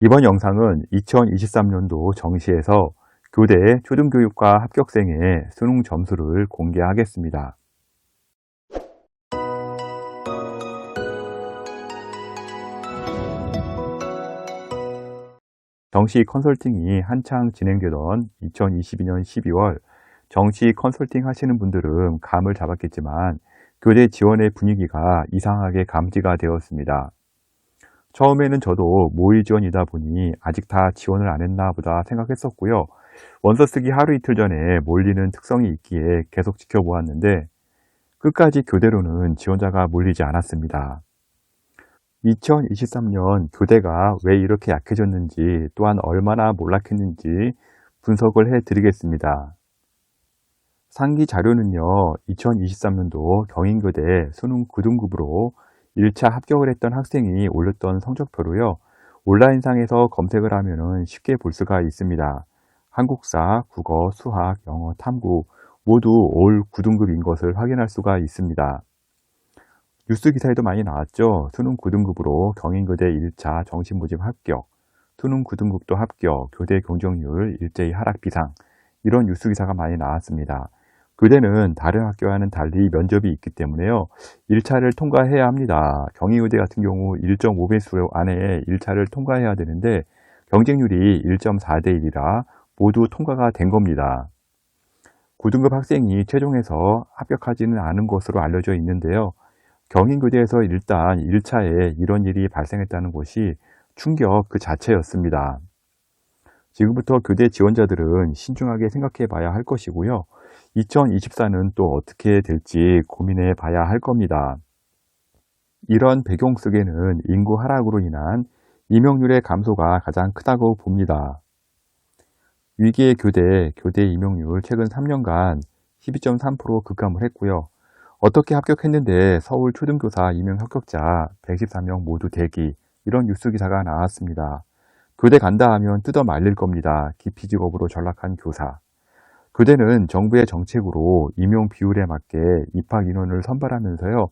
이번 영상은 2023년도 정시에서 교대 초등교육과 합격생의 수능 점수를 공개하겠습니다. 정시 컨설팅이 한창 진행되던 2022년 12월 정시 컨설팅 하시는 분들은 감을 잡았겠지만 교대 지원의 분위기가 이상하게 감지가 되었습니다. 처음에는 저도 모의 지원이다 보니 아직 다 지원을 안 했나 보다 생각했었고요. 원서 쓰기 하루 이틀 전에 몰리는 특성이 있기에 계속 지켜보았는데 끝까지 교대로는 지원자가 몰리지 않았습니다. 2023년 교대가 왜 이렇게 약해졌는지 또한 얼마나 몰락했는지 분석을 해드리겠습니다. 상기 자료는요, 2023년도 경인교대 수능 9등급으로 1차 합격을 했던 학생이 올렸던 성적표로요, 온라인상에서 검색을 하면 쉽게 볼 수가 있습니다. 한국사, 국어, 수학, 영어, 탐구 모두 올 9등급인 것을 확인할 수가 있습니다. 뉴스 기사에도 많이 나왔죠. 수능 9등급으로 경인교대 1차 정시모집 합격, 수능 9등급도 합격, 교대 경쟁률 일제히 하락 비상, 이런 뉴스 기사가 많이 나왔습니다. 교대는 다른 학교와는 달리 면접이 있기 때문에요. 1차를 통과해야 합니다. 경희의대 같은 경우 1.5배수 안에 1차를 통과해야 되는데 경쟁률이 1.4대 1이라 모두 통과가 된 겁니다. 9등급 학생이 최종에서 합격하지는 않은 것으로 알려져 있는데요. 경인교대에서 일단 1차에 이런 일이 발생했다는 것이 충격 그 자체였습니다. 지금부터 교대 지원자들은 신중하게 생각해 봐야 할 것이고요. 2024는 또 어떻게 될지 고민해 봐야 할 겁니다. 이런 배경 속에는 인구 하락으로 인한 임용률의 감소가 가장 크다고 봅니다. 위기의 교대 임용률 최근 3년간 12.3% 급감을 했고요. 어떻게 합격했는데 서울 초등교사 임용 합격자 114명 모두 대기, 이런 뉴스 기사가 나왔습니다. 교대 간다 하면 뜯어 말릴 겁니다. 기피 직업으로 전락한 교사. 교대는 정부의 정책으로 임용 비율에 맞게 입학 인원을 선발하면서요,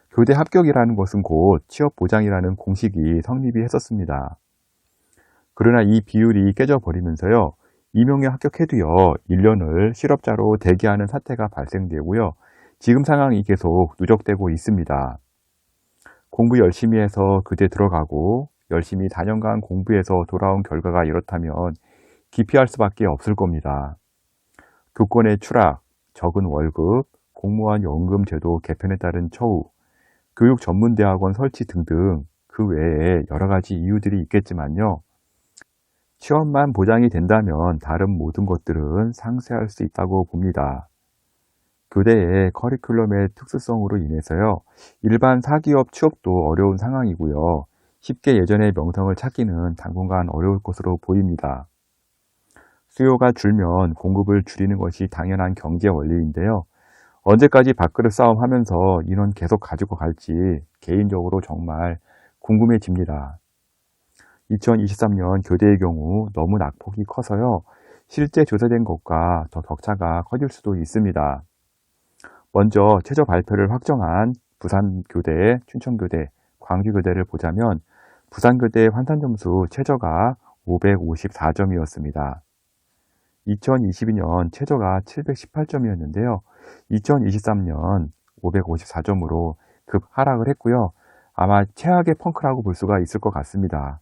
교대 합격이라는 것은 곧 취업 보장이라는 공식이 성립이 했었습니다. 그러나 이 비율이 깨져버리면서요, 임용에 합격해도요, 1년을 실업자로 대기하는 사태가 발생되고요, 지금 상황이 계속 누적되고 있습니다. 공부 열심히 해서 교대 들어가고 열심히 4년간 공부해서 돌아온 결과가 이렇다면 기피할 수밖에 없을 겁니다. 교권의 추락, 적은 월급, 공무원 연금 제도 개편에 따른 처우, 교육 전문대학원 설치 등등 그 외에 여러 가지 이유들이 있겠지만요. 취업만 보장이 된다면 다른 모든 것들은 상쇄할 수 있다고 봅니다. 교대의 커리큘럼의 특수성으로 인해서요, 일반 사기업 취업도 어려운 상황이고요. 쉽게 예전의 명성을 찾기는 당분간 어려울 것으로 보입니다. 수요가 줄면 공급을 줄이는 것이 당연한 경제 원리인데요. 언제까지 밥그릇 싸움하면서 인원 계속 가지고 갈지 개인적으로 정말 궁금해집니다. 2023년 교대의 경우 너무 낙폭이 커서요, 실제 조사된 것과 더 격차가 커질 수도 있습니다. 먼저 최저 발표를 확정한 부산교대, 춘천교대, 광주교대를 보자면 부산교대 환산점수 최저가 554점이었습니다. 2022년 최저가 718점이었는데요. 2023년 554점으로 급 하락을 했고요. 아마 최악의 펑크라고 볼 수가 있을 것 같습니다.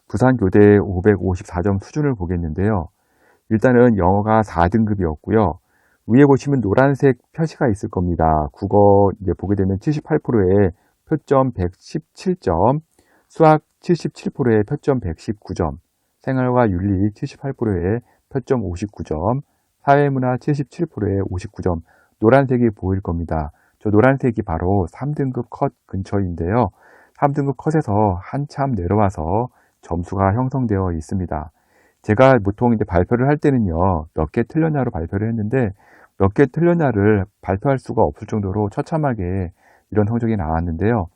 부산교대 554점 수준을 보겠는데요. 일단은 영어가 4등급이었고요. 위에 보시면 노란색 표시가 있을 겁니다. 국어 이제 보게 되면 78%의 표점 117점, 수학 77%의 표점 119점, 생활과 윤리 78%의 표점 59점, 사회문화 77%의 59점, 노란색이 보일 겁니다. 저 노란색이 바로 3등급 컷 근처인데요. 3등급 컷에서 한참 내려와서 점수가 형성되어 있습니다. 제가 보통 이제 발표를 할 때는요, 몇 개 틀렸냐로 발표를 했는데, 몇 개 틀렸냐를 발표할 수가 없을 정도로 처참하게 이런 성적이 나왔는데요.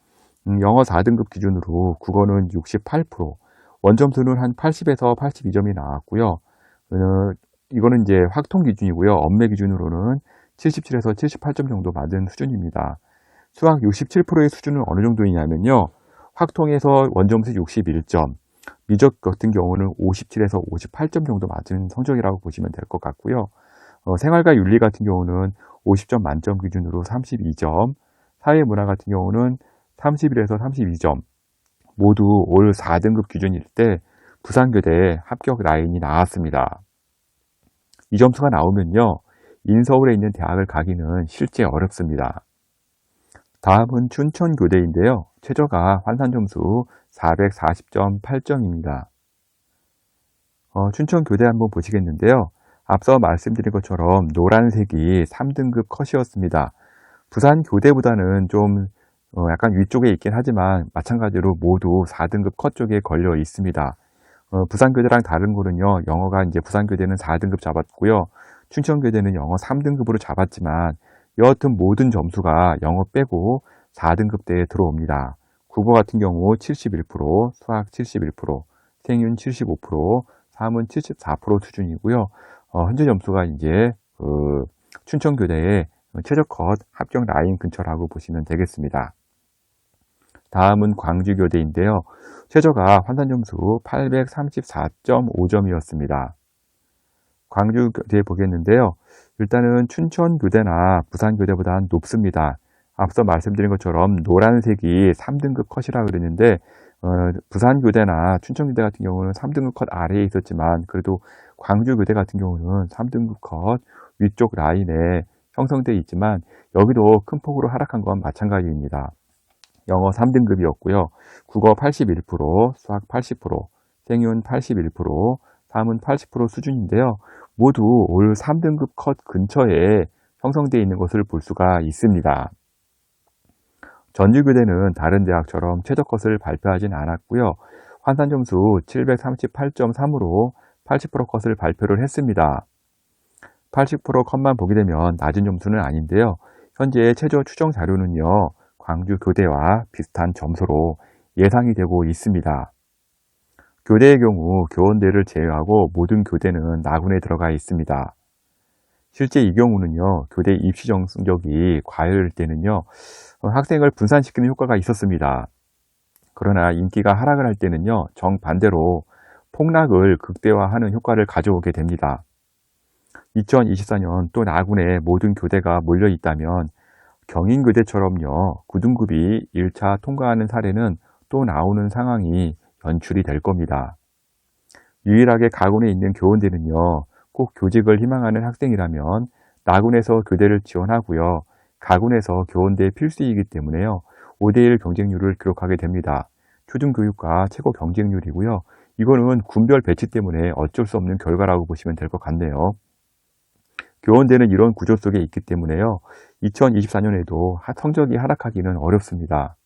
영어 4등급 기준으로 국어는 68%, 원점수는 한 80에서 82점이 나왔고요. 이거는 이제 확통 기준이고요. 엄매 기준으로는 77에서 78점 정도 맞은 수준입니다. 수학 67%의 수준은 어느 정도이냐면요. 확통에서 원점수 61점, 미적 같은 경우는 57에서 58점 정도 맞은 성적이라고 보시면 될 것 같고요. 생활과 윤리 같은 경우는 50점 만점 기준으로 32점, 사회문화 같은 경우는 31에서 32점, 모두 올 4등급 기준일 때 부산교대 합격 라인이 나왔습니다. 이 점수가 나오면요, 인서울에 있는 대학을 가기는 실제 어렵습니다. 다음은 춘천교대인데요. 최저가 환산점수 440.8점입니다. 춘천교대 한번 보시겠는데요. 앞서 말씀드린 것처럼 노란색이 3등급 컷이었습니다. 부산교대보다는 좀 약간 위쪽에 있긴 하지만 마찬가지로 모두 4등급 컷 쪽에 걸려 있습니다. 부산교대랑 다른 거는요, 영어가 이제 부산교대는 4등급 잡았고요. 춘천교대는 영어 3등급으로 잡았지만 여하튼 모든 점수가 영어 빼고 4등급대에 들어옵니다. 국어 같은 경우 71%, 수학 71%, 생윤 75%, 사문 74% 수준이고요. 현재 점수가 이제 춘천교대의 최저 컷 합격 라인 근처라고 보시면 되겠습니다. 다음은 광주교대인데요. 최저가 환산점수 834.5점이었습니다. 광주교대 보겠는데요. 일단은 춘천교대나 부산교대보다 높습니다. 앞서 말씀드린 것처럼 노란색이 3등급 컷이라 그랬는데 부산교대나 춘천교대 같은 경우는 3등급 컷 아래에 있었지만 그래도 광주교대 같은 경우는 3등급 컷 위쪽 라인에 형성되어 있지만 여기도 큰 폭으로 하락한 건 마찬가지입니다. 영어 3등급이었고요. 국어 81%, 수학 80%, 생윤 81%, 사문 80% 수준인데요. 모두 올 3등급 컷 근처에 형성되어 있는 것을 볼 수가 있습니다. 전주교대는 다른 대학처럼 최저 컷을 발표하진 않았고요. 환산점수 738.3으로 80% 컷을 발표를 했습니다. 80% 컷만 보게 되면 낮은 점수는 아닌데요. 현재 최저 추정 자료는요, 광주교대와 비슷한 점수로 예상이 되고 있습니다. 교대의 경우 교원대를 제외하고 모든 교대는 나군에 들어가 있습니다. 실제 이 경우는요, 교대 입시 성적이 과열일 때는요, 학생을 분산시키는 효과가 있었습니다. 그러나 인기가 하락을 할 때는요, 정반대로 폭락을 극대화하는 효과를 가져오게 됩니다. 2024년 또 나군에 모든 교대가 몰려 있다면 경인교대처럼요, 9등급이 1차 통과하는 사례는 또 나오는 상황이 연출이 될 겁니다. 유일하게 가군에 있는 교원대는요, 꼭 교직을 희망하는 학생이라면 나군에서 교대를 지원하고요, 가군에서 교원대 필수이기 때문에요, 5대1 경쟁률을 기록하게 됩니다. 초등교육과 최고 경쟁률이고요. 이거는 군별 배치 때문에 어쩔 수 없는 결과라고 보시면 될 것 같네요. 교원대는 이런 구조 속에 있기 때문에요. 2024년에도 성적이 하락하기는 어렵습니다.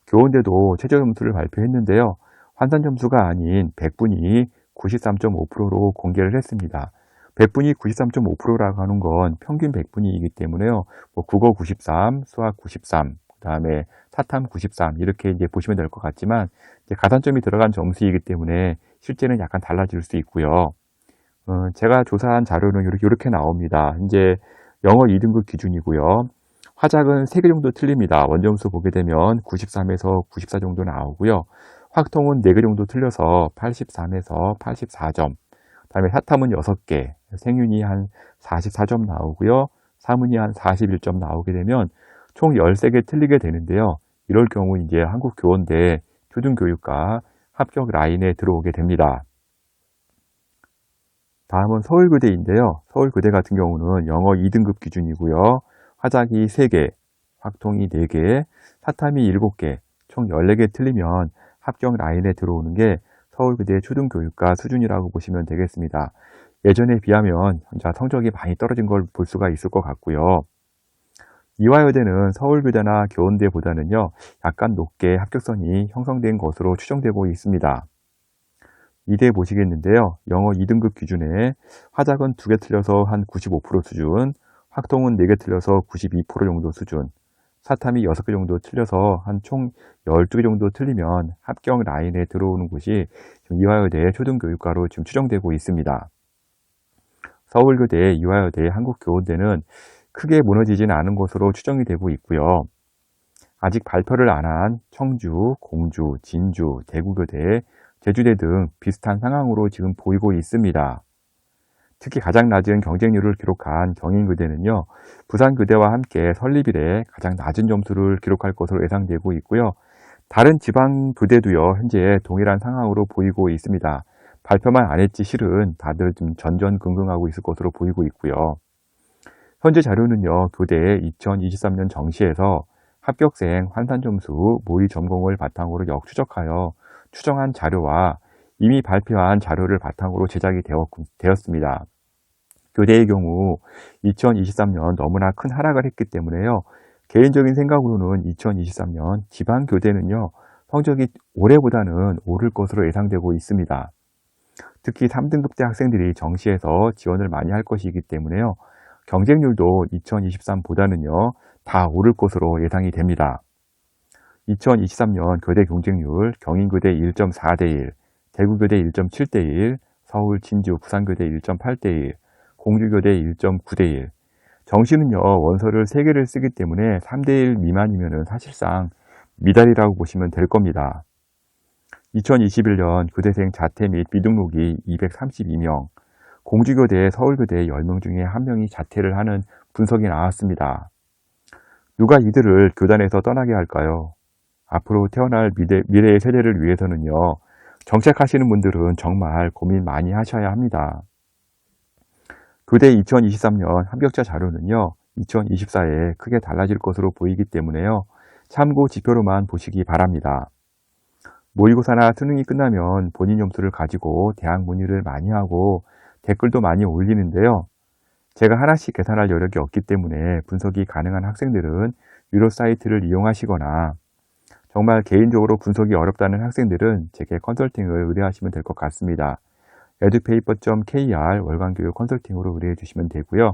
교원대도 최저 점수를 발표했는데요. 환산 점수가 아닌 100분이 93.5%로 공개를 했습니다. 100분이 93.5%라고 하는 건 평균 100분이기 때문에요. 국어 93, 수학 93, 그 다음에 사탐 93 이렇게 이제 보시면 될 것 같지만 이제 가산점이 들어간 점수이기 때문에 실제는 약간 달라질 수 있고요. 제가 조사한 자료는 이렇게 나옵니다. 이제 영어 2등급 기준이고요. 화작은 3개 정도 틀립니다. 원점수 보게 되면 93에서 94 정도 나오고요. 확통은 4개 정도 틀려서 83에서 84점. 그다음에 사탐은 6개, 생윤이 한 44점 나오고요. 사문이 한 41점 나오게 되면 총 13개 틀리게 되는데요. 이럴 경우 이제 한국교원대 초등교육과 합격 라인에 들어오게 됩니다. 다음은 서울교대인데요. 서울교대 같은 경우는 영어 2등급 기준이고요. 화작이 3개, 확통이 4개, 사탐이 7개, 총 14개 틀리면 합격 라인에 들어오는 게 서울교대 초등교육과 수준이라고 보시면 되겠습니다. 예전에 비하면 성적이 많이 떨어진 걸 볼 수가 있을 것 같고요. 이화여대는 서울교대나 교원대보다는요, 약간 높게 합격선이 형성된 것으로 추정되고 있습니다. 이대 보시겠는데요. 영어 2등급 기준에 화작은 2개 틀려서 한 95% 수준, 확통은 4개 틀려서 92% 정도 수준, 사탐이 6개 정도 틀려서 한 총 12개 정도 틀리면 합격 라인에 들어오는 곳이 지금 이화여대 초등교육과로 지금 추정되고 있습니다. 서울교대, 이화여대, 한국교원대는 크게 무너지지는 않은 것으로 추정이 되고 있고요. 아직 발표를 안 한 청주, 공주, 진주, 대구교대 제주대 등 비슷한 상황으로 지금 보이고 있습니다. 특히 가장 낮은 경쟁률을 기록한 경인교대는요, 부산교대와 함께 설립일에 가장 낮은 점수를 기록할 것으로 예상되고 있고요. 다른 지방교대도요, 현재 동일한 상황으로 보이고 있습니다. 발표만 안 했지 실은 다들 좀 전전긍긍하고 있을 것으로 보이고 있고요. 현재 자료는요, 교대의 2023년 정시에서 합격생 환산 점수 모의 전공을 바탕으로 역추적하여 추정한 자료와 이미 발표한 자료를 바탕으로 제작이 되었습니다. 교대의 경우 2023년 너무나 큰 하락을 했기 때문에요. 개인적인 생각으로는 2023년 지방교대는요, 성적이 올해보다는 오를 것으로 예상되고 있습니다. 특히 3등급대 학생들이 정시에서 지원을 많이 할 것이기 때문에요. 경쟁률도 2023보다는요, 다 오를 것으로 예상이 됩니다. 2023년 교대 경쟁률 경인교대 1.4대1, 대구교대 1.7대1, 서울, 진주, 부산교대 1.8대1, 공주교대 1.9대1. 정시는요, 원서를 3개를 쓰기 때문에 3대1 미만이면 사실상 미달이라고 보시면 될 겁니다. 2021년 교대생 자퇴 및 미등록이 232명, 공주교대, 서울교대 10명 중에 1명이 자퇴를 하는 분석이 나왔습니다. 누가 이들을 교단에서 떠나게 할까요? 앞으로 태어날 미래의 세대를 위해서는요, 정책하시는 분들은 정말 고민 많이 하셔야 합니다. 교대 2023년 합격자 자료는요, 2024에 크게 달라질 것으로 보이기 때문에요, 참고 지표로만 보시기 바랍니다. 모의고사나 수능이 끝나면 본인 점수를 가지고 대학 문의를 많이 하고 댓글도 많이 올리는데요. 제가 하나씩 계산할 여력이 없기 때문에 분석이 가능한 학생들은 유료 사이트를 이용하시거나 정말 개인적으로 분석이 어렵다는 학생들은 제게 컨설팅을 의뢰하시면 될 것 같습니다. edupaper.kr 월간교육 컨설팅으로 의뢰해 주시면 되고요.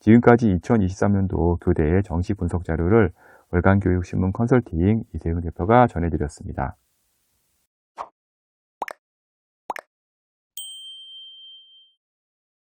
지금까지 2023년도 교대의 정시 분석 자료를 월간교육신문 컨설팅 이세훈 대표가 전해드렸습니다.